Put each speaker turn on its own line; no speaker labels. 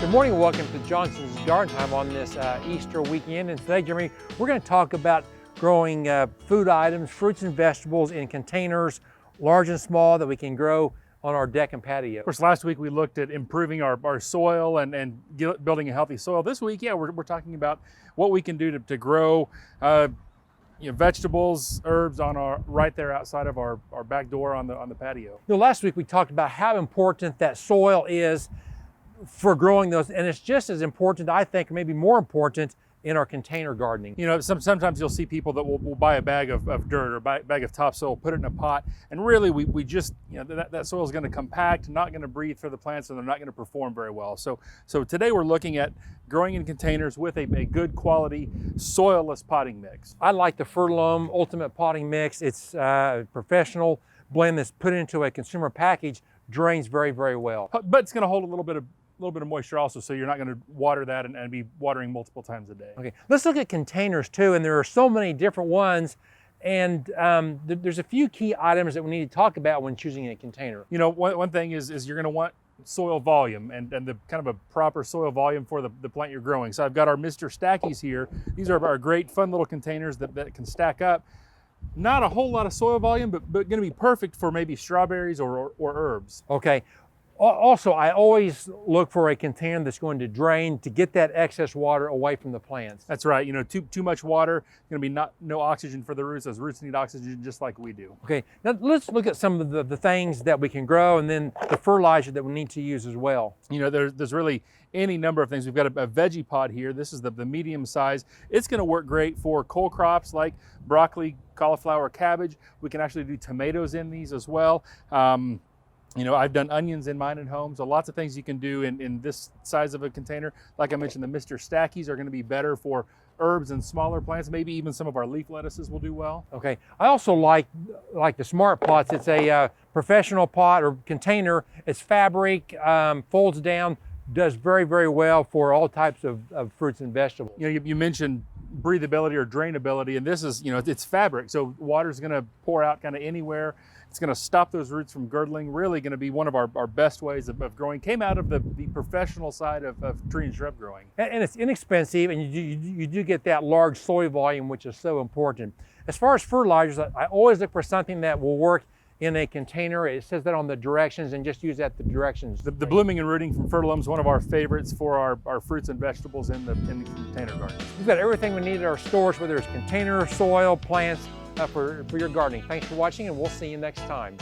Good morning and welcome to Johnson's Garden Time on this Easter weekend. And today, Jeremy, we're going to talk about growing food items, fruits and vegetables in containers, large and small, that we can grow on our deck and patio.
Of course, last week we looked at improving our soil and building a healthy soil. This week, we're talking about what we can do to grow vegetables, herbs right there outside of our back door on the patio.
Last week we talked about how important that soil is for growing those, and it's just as important, I think, or maybe more important, in our container gardening.
Sometimes you'll see people that will buy a bag of dirt or a bag of topsoil, put it in a pot, and really we just, that soil is going to compact, not going to breathe for the plants, and they're not going to perform very well. So today we're looking at growing in containers with a good quality soilless potting mix.
I like the Fertilome Ultimate Potting Mix. It's a professional blend that's put into a consumer package, drains very, very well.
But it's going to hold a little bit of moisture also, so you're not going to water that and be watering multiple times a day.
Okay, let's look at containers too, and there are so many different ones, and there's a few key items that we need to talk about when choosing a container.
One thing is you're going to want soil volume and the kind of a proper soil volume for the plant you're growing. So I've got our Mr. Stackies here. These are our great fun little containers that can stack up. Not a whole lot of soil volume, but going to be perfect for maybe strawberries or herbs.
Okay. Also, I always look for a container that's going to drain to get that excess water away from the plants.
That's right. Too much water, going to be no oxygen for the roots. Those roots need oxygen just like we do.
Okay, now let's look at some of the things that we can grow, and then the fertilizer that we need to use as well.
There's really any number of things. We've got a veggie pod here. This is the medium size. It's going to work great for cole crops like broccoli, cauliflower, cabbage. We can actually do tomatoes in these as well. I've done onions in mine at home, so lots of things you can do in this size of a container. Like I mentioned, the Mr. Stackies are going to be better for herbs and smaller plants. Maybe even some of our leaf lettuces will do well.
Okay, I also like the Smart Pots. It's a professional pot or container. It's fabric, folds down, does very, very well for all types of fruits and vegetables.
You mentioned breathability or drainability, and this is, it's fabric, so water's going to pour out kind of anywhere. It's going to stop those roots from girdling. Really going to be one of our best ways of growing. Came out of the professional side of tree and shrub growing.
And it's inexpensive, and you do get that large soil volume, which is so important. As far as fertilizers, I always look for something that will work in a container. It says that on the directions, and just use that the directions.
The blooming and rooting from Fertilome is one of our favorites for our fruits and vegetables in the container garden.
We've got everything we need at our stores, whether it's container, soil, plants, for your gardening. Thanks for watching, and we'll see you next time.